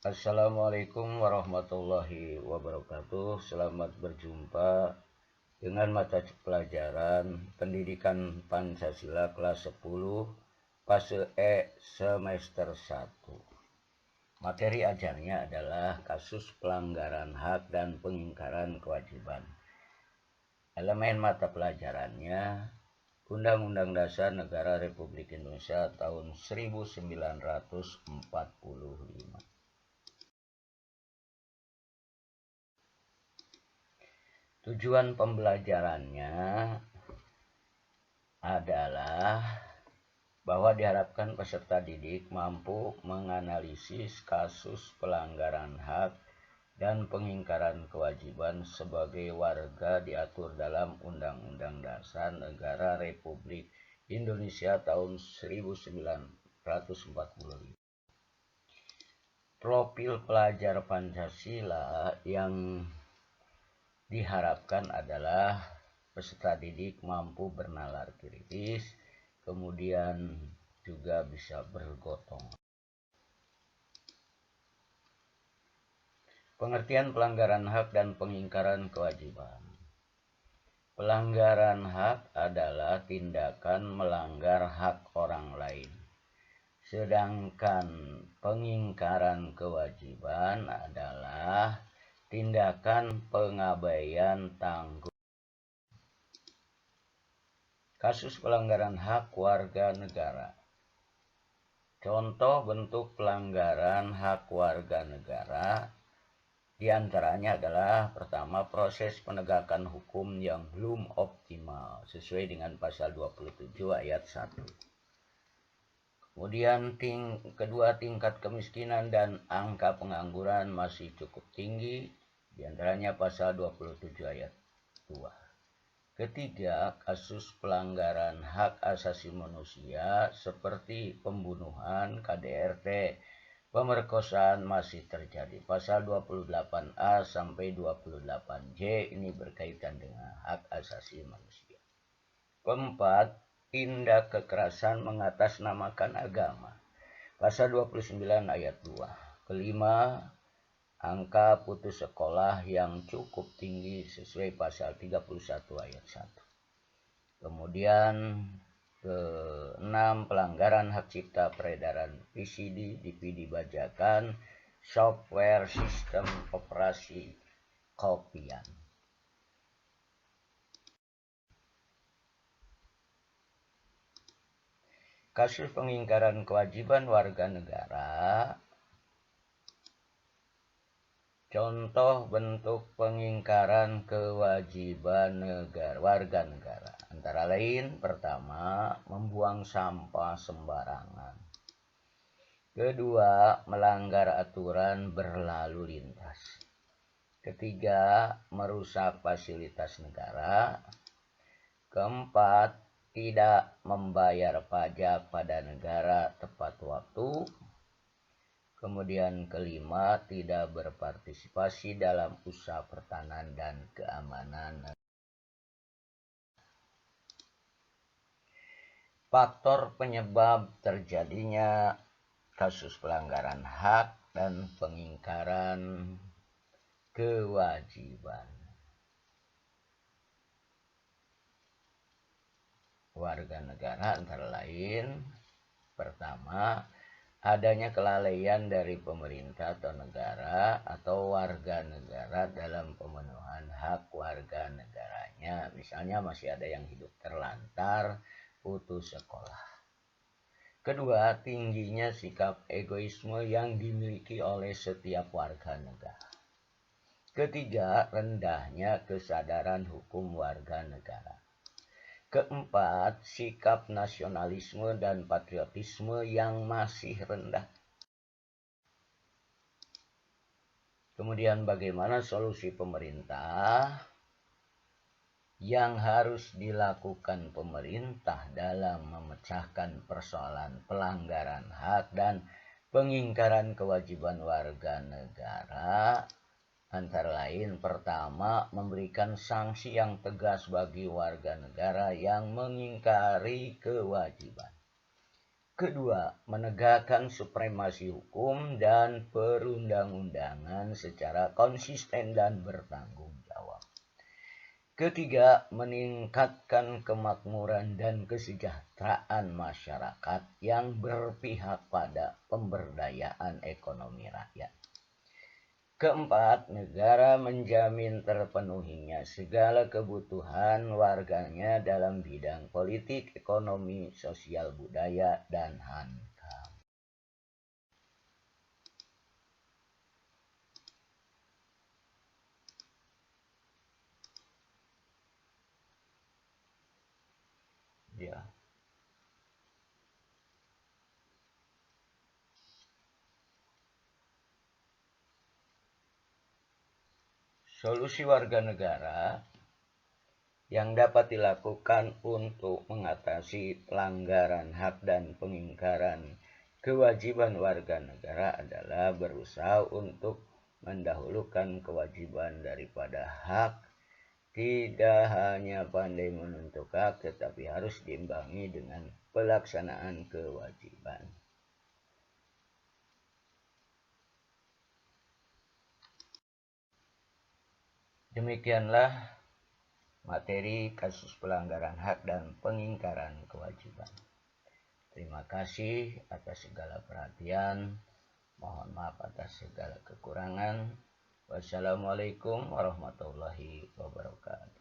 Assalamualaikum warahmatullahi wabarakatuh. Selamat berjumpa dengan mata pelajaran Pendidikan Pancasila kelas 10 fase E semester 1. Materi ajarnya adalah kasus pelanggaran hak dan pengingkaran kewajiban. Elemen mata pelajarannya Undang-Undang Dasar Negara Republik Indonesia tahun 1945. Tujuan pembelajarannya adalah bahwa diharapkan peserta didik mampu menganalisis kasus pelanggaran hak dan pengingkaran kewajiban sebagai warga diatur dalam Undang-Undang Dasar Negara Republik Indonesia tahun 1945. Profil pelajar Pancasila yang diharapkan adalah peserta didik mampu bernalar kritis, kemudian juga bisa bergotong. Pengertian pelanggaran hak dan pengingkaran kewajiban. Pelanggaran hak adalah tindakan melanggar hak orang lain. Sedangkan pengingkaran kewajiban adalah tindakan pengabaian tanggung. Kasus pelanggaran hak warga negara. Contoh bentuk pelanggaran hak warga negara diantaranya adalah pertama, proses penegakan hukum yang belum optimal sesuai dengan pasal 27 ayat 1. Kemudian kedua, tingkat kemiskinan dan angka pengangguran masih cukup tinggi diantaranya pasal 27 ayat 2. Ketiga, kasus pelanggaran hak asasi manusia seperti pembunuhan, KDRT, pemerkosaan masih terjadi. Pasal 28A sampai 28J ini berkaitan dengan hak asasi manusia. Keempat, tindak kekerasan mengatasnamakan agama. Pasal 29 ayat 2. Kelima, angka putus sekolah yang cukup tinggi sesuai pasal 31 ayat 1. Kemudian keenam, pelanggaran hak cipta peredaran VCD, DVD bajakan, software sistem operasi kopian. Kasus pengingkaran kewajiban warga negara. Contoh bentuk pengingkaran kewajiban warga negara antara lain, pertama, membuang sampah sembarangan. Kedua, melanggar aturan berlalu lintas. Ketiga, merusak fasilitas negara. Keempat, tidak membayar pajak pada negara tepat waktu. Kemudian kelima, tidak berpartisipasi dalam usaha pertahanan dan keamanan. Faktor penyebab terjadinya kasus pelanggaran hak dan pengingkaran kewajiban warga negara antara lain, pertama, adanya kelalaian dari pemerintah atau negara atau warga negara dalam pemenuhan hak warga negaranya. Misalnya masih ada yang hidup terlantar, putus sekolah. Kedua, tingginya sikap egoisme yang dimiliki oleh setiap warga negara. Ketiga, rendahnya kesadaran hukum warga negara. Keempat, sikap nasionalisme dan patriotisme yang masih rendah. Kemudian bagaimana solusi pemerintah? Yang harus dilakukan pemerintah dalam memecahkan persoalan pelanggaran hak dan pengingkaran kewajiban warga negara antara lain, pertama, memberikan sanksi yang tegas bagi warga negara yang mengingkari kewajiban. Kedua, menegakkan supremasi hukum dan perundang-undangan secara konsisten dan bertanggung jawab. Ketiga, meningkatkan kemakmuran dan kesejahteraan masyarakat yang berpihak pada pemberdayaan ekonomi rakyat. Keempat, negara menjamin terpenuhinya segala kebutuhan warganya dalam bidang politik, ekonomi, sosial, budaya, dan HAM. Ya. Solusi warga negara yang dapat dilakukan untuk mengatasi pelanggaran hak dan pengingkaran kewajiban warga negara adalah berusaha untuk mendahulukan kewajiban daripada hak, tidak hanya pandai menuntut hak tetapi harus diimbangi dengan pelaksanaan kewajiban. Demikianlah materi kasus pelanggaran hak dan pengingkaran kewajiban. Terima kasih atas segala perhatian. Mohon maaf atas segala kekurangan. Wassalamualaikum warahmatullahi wabarakatuh.